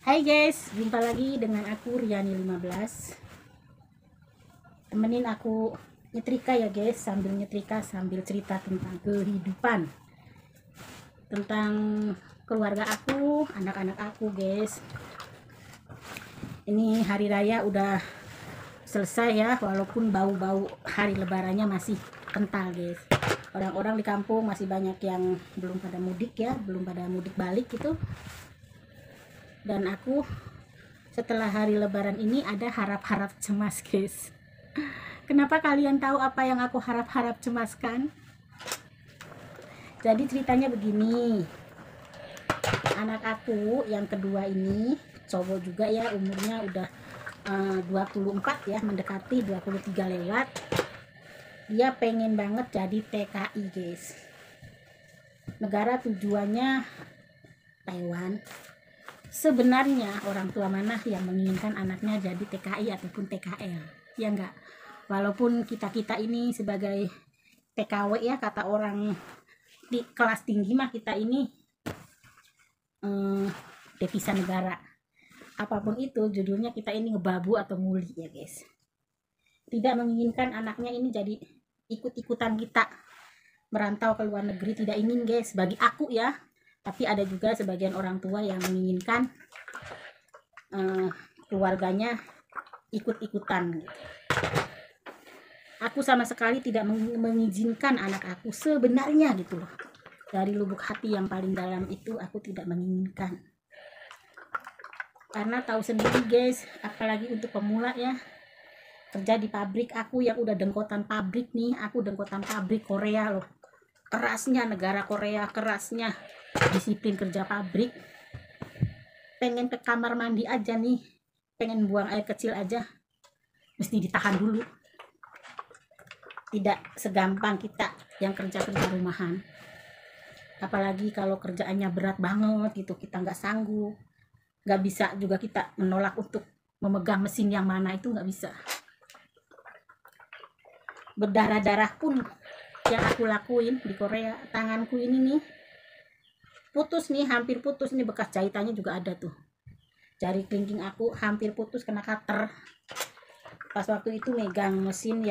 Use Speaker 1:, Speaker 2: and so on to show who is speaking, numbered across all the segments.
Speaker 1: Hai guys, jumpa lagi dengan aku Riani 15. Temenin aku nyetrika ya guys, sambil nyetrika sambil cerita tentang kehidupan, tentang keluarga aku, anak-anak aku guys. Ini hari raya udah selesai ya, walaupun bau-bau hari lebarannya masih kental guys. Orang-orang di kampung masih banyak yang belum pada mudik ya, belum pada mudik balik gitu. Dan aku setelah hari lebaran ini ada harap-harap cemas guys. Kenapa kalian tahu apa yang aku harap-harap cemaskan? Jadi ceritanya begini. Anak aku yang kedua ini cowok juga ya, umurnya udah 24 ya, mendekati 23 lewat. Dia pengen banget jadi TKI guys. Negara tujuannya Taiwan. Sebenarnya orang tua mana yang menginginkan anaknya jadi TKI ataupun TKL? Ya enggak. Walaupun kita ini sebagai TKW ya, kata orang di kelas tinggi mah kita ini devisa negara. Apapun itu judulnya, kita ini ngebabu atau muli ya guys. Tidak menginginkan anaknya ini jadi ikut-ikutan kita merantau ke luar negeri, tidak ingin guys, bagi aku ya. Tapi ada juga sebagian orang tua yang menginginkan keluarganya ikut-ikutan gitu. Aku sama sekali tidak mengizinkan anak aku sebenarnya gitu loh. Dari lubuk hati yang paling dalam itu aku tidak menginginkan. Karena tahu sendiri guys, apalagi untuk pemula ya, kerja di pabrik. Aku yang udah dengkotan pabrik nih, aku dengkotan pabrik Korea loh. Kerasnya negara Korea, kerasnya disiplin kerja pabrik. Pengen ke kamar mandi aja nih, pengen buang air kecil aja, mesti ditahan dulu. Tidak segampang kita yang kerja-kerja rumahan. Apalagi kalau kerjaannya berat banget gitu, kita nggak sanggup. Nggak bisa juga kita menolak untuk memegang mesin yang mana, itu nggak bisa. Berdarah-darah pun yang aku lakuin di Korea. Tanganku ini nih putus nih, hampir putus nih, bekas jahitannya juga ada tuh. Jari kelingking aku hampir putus kena cutter. Pas waktu itu megang mesin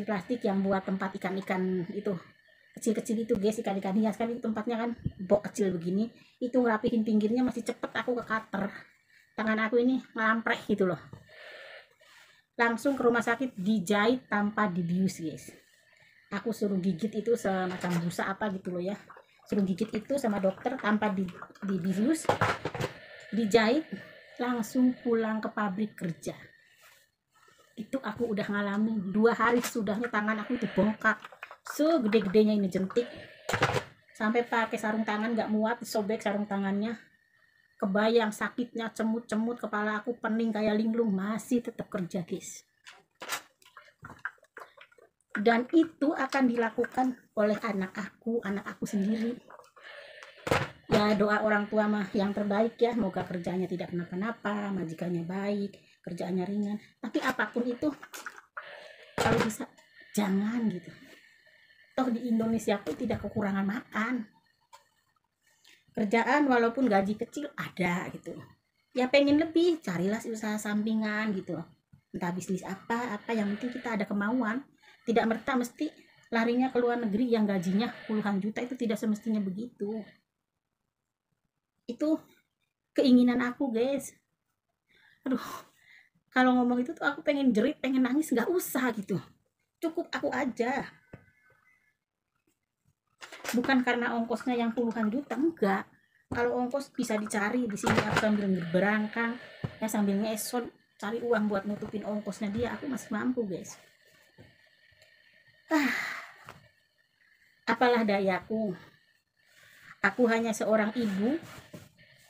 Speaker 1: plastik yang buat tempat ikan-ikan itu, kecil-kecil itu guys, ikan-ikan hias kan, itu tempatnya kan bok kecil begini, itu ngerapihin pinggirnya masih cepet aku ke cutter. Tangan aku ini ngamprek gitu loh. Langsung ke rumah sakit, dijahit tanpa dibius guys. Aku suruh gigit itu semacam busa apa gitu loh ya, suruh gigit itu sama dokter tanpa dibius, dijahit, langsung pulang ke pabrik kerja. Itu aku udah ngalamin 2 hari sesudahnya, tangan aku itu bengkak segede-gedenya ini jentik, sampai pakai sarung tangan nggak muat, sobek sarung tangannya. Kebayang sakitnya, cemut-cemut, kepala aku pening kayak linglung, masih tetap kerja guys. Dan itu akan dilakukan oleh anak aku sendiri. Ya doa orang tua mah yang terbaik ya, moga kerjanya tidak kenapa-napa, majikannya baik, kerjaannya ringan. Tapi apapun itu, kalau bisa jangan gitu. Toh di Indonesia pun tidak kekurangan makan. Kerjaan walaupun gaji kecil ada gitu. Ya pengen lebih, carilah usaha sampingan gitu. Entah bisnis apa yang penting kita ada kemauan. Tidak merta mesti larinya ke luar negeri yang gajinya puluhan juta, itu tidak semestinya begitu. Itu keinginan aku guys. Aduh, kalau ngomong itu tuh aku pengen jerit, pengen nangis, nggak usah gitu. Cukup aku aja. Bukan karena ongkosnya yang puluhan juta, enggak. Kalau ongkos bisa dicari di sini, aku sambil berangkang ya, sambil ngesot cari uang buat nutupin ongkosnya dia, aku masih mampu guys. Apalah dayaku, aku hanya seorang ibu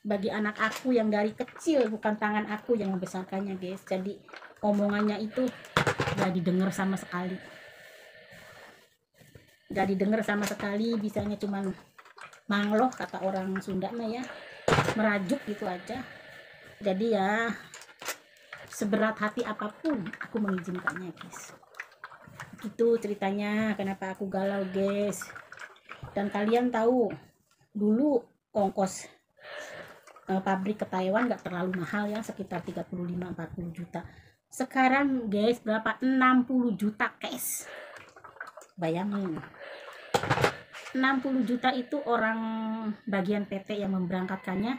Speaker 1: bagi anak aku yang dari kecil, bukan tangan aku yang membesarkannya guys. Jadi omongannya itu gak didengar sama sekali, bisanya cuman mangloh, kata orang Sunda mah ya, merajuk gitu aja. Jadi ya seberat hati apapun aku mengizinkannya guys. Itu ceritanya kenapa aku galau guys. Dan kalian tahu dulu ongkos pabrik ke Taiwan nggak terlalu mahal ya, sekitar 35-40 juta. Sekarang guys berapa? 60 juta cash. Bayangin, 60 juta itu orang bagian PT yang memberangkatkannya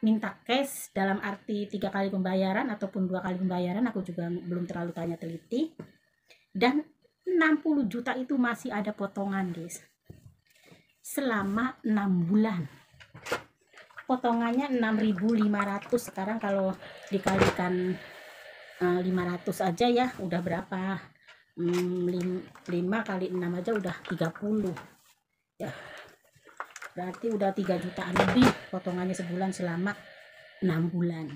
Speaker 1: minta cash, dalam arti 3 kali pembayaran ataupun 2 kali pembayaran, aku juga belum terlalu tanya teliti. Dan 60 juta itu masih ada potongan guys, selama 6 bulan. Potongannya 6.500. Sekarang kalau dikalikan 500 aja ya udah berapa, 5 kali 6 aja udah 30 ya, berarti udah 3 jutaan lebih potongannya sebulan selama 6 bulan.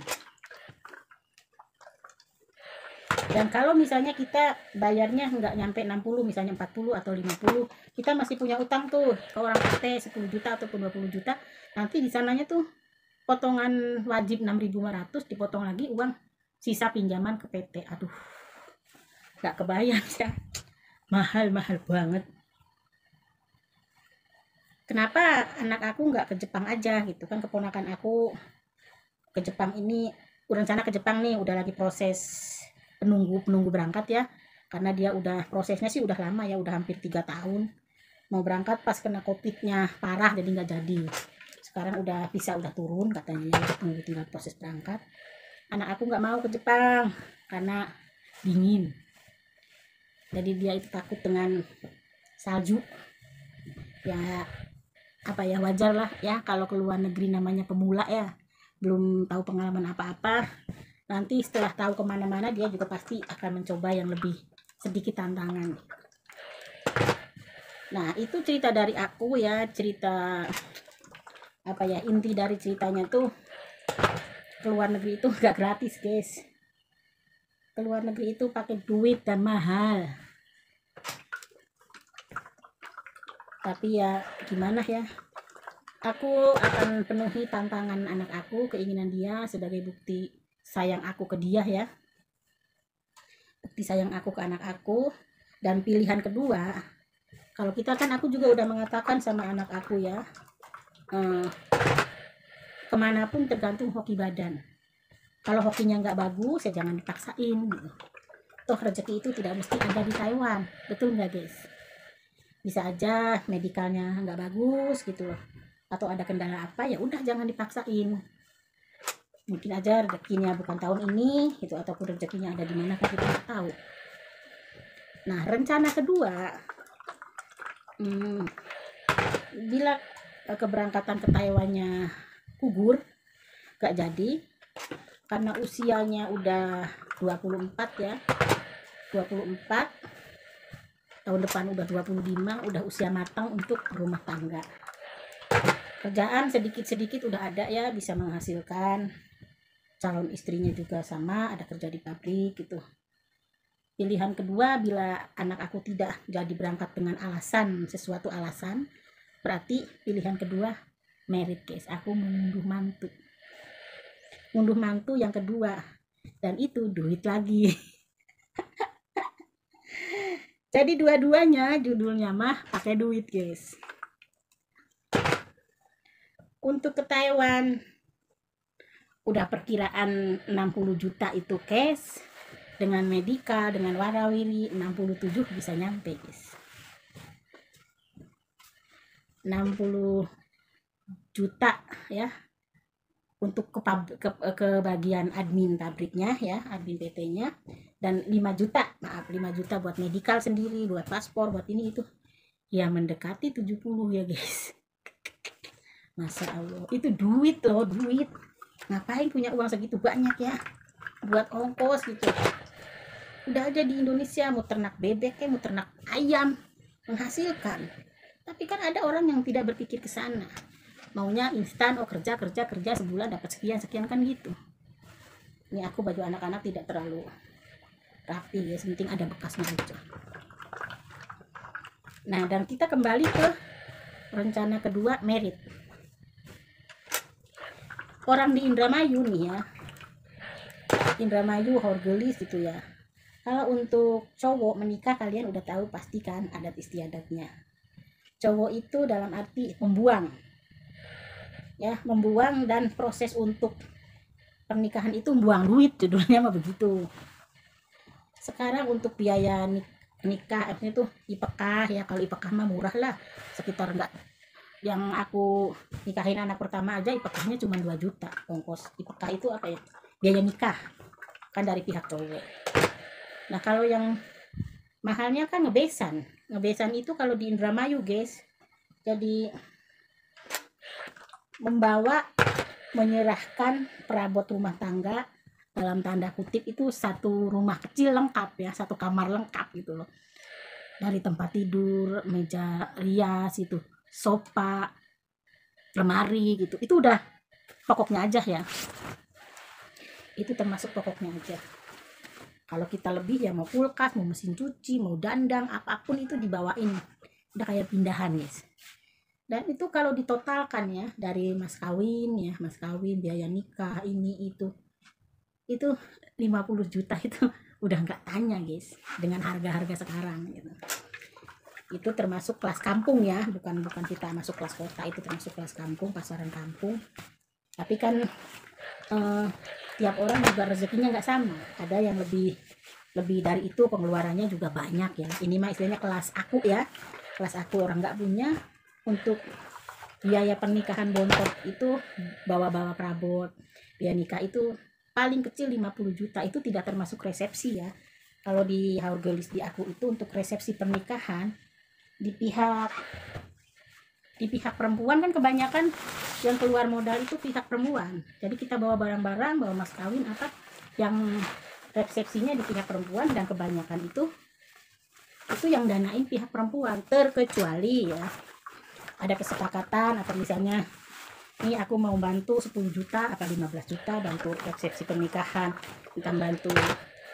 Speaker 1: Dan kalau misalnya kita bayarnya nggak nyampe 60, misalnya 40 atau 50, kita masih punya utang tuh ke orang PT 10 juta ataupun 20 juta, nanti di sananya tuh potongan wajib 6.500 dipotong lagi uang sisa pinjaman ke PT. Aduh, nggak kebayang ya, mahal banget. Kenapa anak aku nggak ke Jepang aja gitu kan, keponakan aku ke Jepang ini, rencana ke Jepang nih, udah lagi proses penunggu berangkat ya, karena dia udah prosesnya sih udah lama ya, udah hampir 3 tahun mau berangkat, pas kena covidnya parah jadi nggak jadi. Sekarang udah bisa, udah turun katanya, tunggu tinggal proses berangkat. Anak aku nggak mau ke Jepang karena dingin, jadi dia itu takut dengan salju ya. Apa ya, wajar lah ya kalau ke luar negeri, namanya pemula ya, belum tahu pengalaman apa-apa. Nanti setelah tahu kemana-mana dia juga pasti akan mencoba yang lebih sedikit tantangan. Nah itu cerita dari aku ya, cerita apa ya, inti dari ceritanya tuh, keluar negeri itu nggak gratis guys. Keluar negeri itu pakai duit dan mahal. Tapi ya gimana ya, aku akan penuhi tantangan anak aku, keinginan dia, sebagai bukti sayang aku ke dia ya, bukti sayang aku ke anak aku. Dan pilihan kedua, kalau kita kan, aku juga udah mengatakan sama anak aku ya, kemanapun tergantung hoki badan. Kalau hokinya nggak bagus ya jangan dipaksain gitu. Toh rezeki itu tidak mesti ada di Taiwan, betul nggak guys? Bisa aja medikalnya nggak bagus gitu loh, atau ada kendala apa, ya udah jangan dipaksain. Mungkin aja rezekinya bukan tahun ini gitu, ataupun rezekinya ada di mana kan kita nggak tahu. Nah rencana kedua, bila keberangkatan ke Taiwannya gugur, gak jadi, karena usianya udah 24 ya, 24, tahun depan udah 25, udah usia matang untuk rumah tangga. Kerjaan sedikit-sedikit udah ada ya, bisa menghasilkan. Calon istrinya juga sama, ada kerja di pabrik gitu. Pilihan kedua, bila anak aku tidak jadi berangkat dengan alasan, sesuatu alasan, berarti pilihan kedua merit guys. Aku mengunduh mantu. Unduh mantu yang kedua, dan itu duit lagi. Jadi dua-duanya judulnya mah pakai duit guys. Untuk ke Taiwan udah perkiraan 60 juta itu cash, dengan medika, dengan warawiri 67 bisa nyampe guys. 60 juta ya untuk ke bagian admin pabriknya ya, admin PT-nya, dan 5 juta, maaf 5 juta buat medikal sendiri, buat paspor, buat ini itu. Ya mendekati 70 ya guys. Masya Allah, itu duit loh, duit. Ngapain punya uang segitu banyak ya buat ongkos gitu. Udah aja di Indonesia mau ternak bebek mau ternak ayam menghasilkan. Tapi kan ada orang yang tidak berpikir ke sana, maunya instan, oh kerja sebulan dapat sekian kan gitu. Ini aku baju anak-anak tidak terlalu rapi ya, penting ada bekasnya aja. Nah dan kita kembali ke rencana kedua, merit. Orang di Indramayu nih ya, Indramayu, Horgelis gitu ya, kalau untuk cowok menikah kalian udah tahu pasti kan adat istiadatnya. Cowok itu dalam arti membuang, ya, membuang dan proses untuk pernikahan itu buang duit, judulnya mah begitu. Sekarang untuk biaya nikah itu IPK ya, kalau IPK mah murah lah, sekitar enggak, yang aku nikahin anak pertama aja IPK-nya cuma 2 juta ongkos. IPK itu apa ya, biaya nikah kan dari pihak cowok. Nah kalau yang mahalnya kan ngebesan. Ngebesan itu kalau di Indramayu guys, jadi menyerahkan perabot rumah tangga, dalam tanda kutip itu satu rumah kecil lengkap ya, satu kamar lengkap gitu loh, dari tempat tidur, meja rias itu, sofa, lemari gitu, itu udah pokoknya aja ya, itu termasuk pokoknya aja. Kalau kita lebih ya mau kulkas, mau mesin cuci, mau dandang, apapun itu dibawain, udah kayak pindahan guys. Dan itu kalau ditotalkan ya, dari mas kawin ya, mas kawin, biaya nikah, ini itu 50 juta itu udah nggak tanya guys, dengan harga-harga sekarang gitu. Itu termasuk kelas kampung ya, bukan kita masuk kelas kota, itu termasuk kelas kampung, pasaran kampung. Tapi kan tiap orang juga rezekinya nggak sama, ada yang lebih dari itu pengeluarannya juga banyak ya. Ini mah istilahnya kelas aku ya, kelas aku orang nggak punya. Untuk biaya pernikahan bontot itu bawa-bawa perabot, biaya nikah itu paling kecil 50 juta, itu tidak termasuk resepsi ya. Kalau di harga list di aku itu untuk resepsi pernikahan, di pihak perempuan kan kebanyakan yang keluar modal itu pihak perempuan. Jadi kita bawa barang-barang, bawa mas kawin apa yang resepsinya di pihak perempuan, dan kebanyakan itu yang danain pihak perempuan, terkecuali ya ada kesepakatan atau misalnya ini aku mau bantu 10 juta atau 15 juta bantu resepsi pernikahan, kita bantu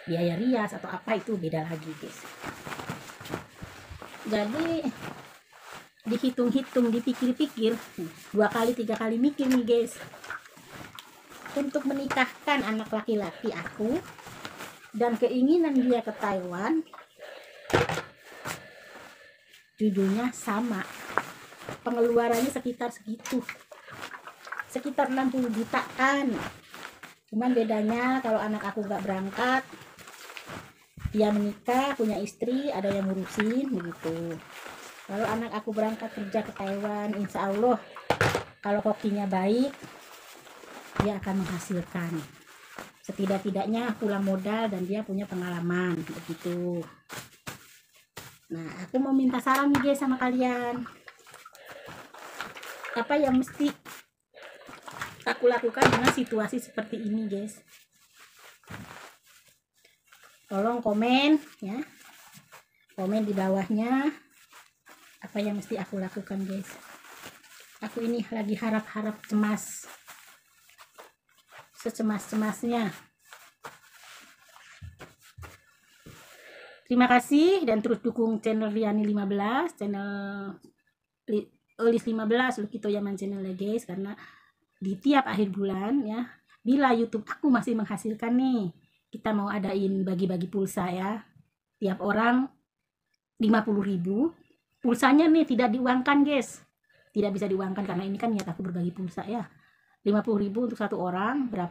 Speaker 1: biaya rias atau apa, itu beda lagi guys. Jadi dihitung-hitung, dipikir-pikir 2 kali 3 kali mikir nih guys, untuk menikahkan anak laki-laki aku dan keinginan dia ke Taiwan, judulnya sama, pengeluarannya sekitar segitu, sekitar 60 jutaan. Cuman bedanya kalau anak aku gak berangkat, dia menikah, punya istri, ada yang ngurusin begitu. Kalau anak aku berangkat kerja ke Taiwan, insya Allah kalau hokinya baik, dia akan menghasilkan. Setidak-tidaknya pulang modal dan dia punya pengalaman begitu. Nah aku mau minta saran nih guys sama kalian, apa yang mesti aku lakukan dengan situasi seperti ini guys. Tolong komen ya, komen di bawahnya apa yang mesti aku lakukan guys. Aku ini lagi harap-harap cemas, secemas-cemasnya. Terima kasih dan terus dukung channel Riani 15, channel Olis 15 Lukito Yaman channel ya guys, karena di tiap akhir bulan ya, bila YouTube aku masih menghasilkan nih, kita mau adain bagi-bagi pulsa ya, tiap orang 50.000. Pulsanya nih tidak diuangkan guys, tidak bisa diuangkan karena ini kan niat aku berbagi pulsa ya. 50.000 untuk satu orang, berapa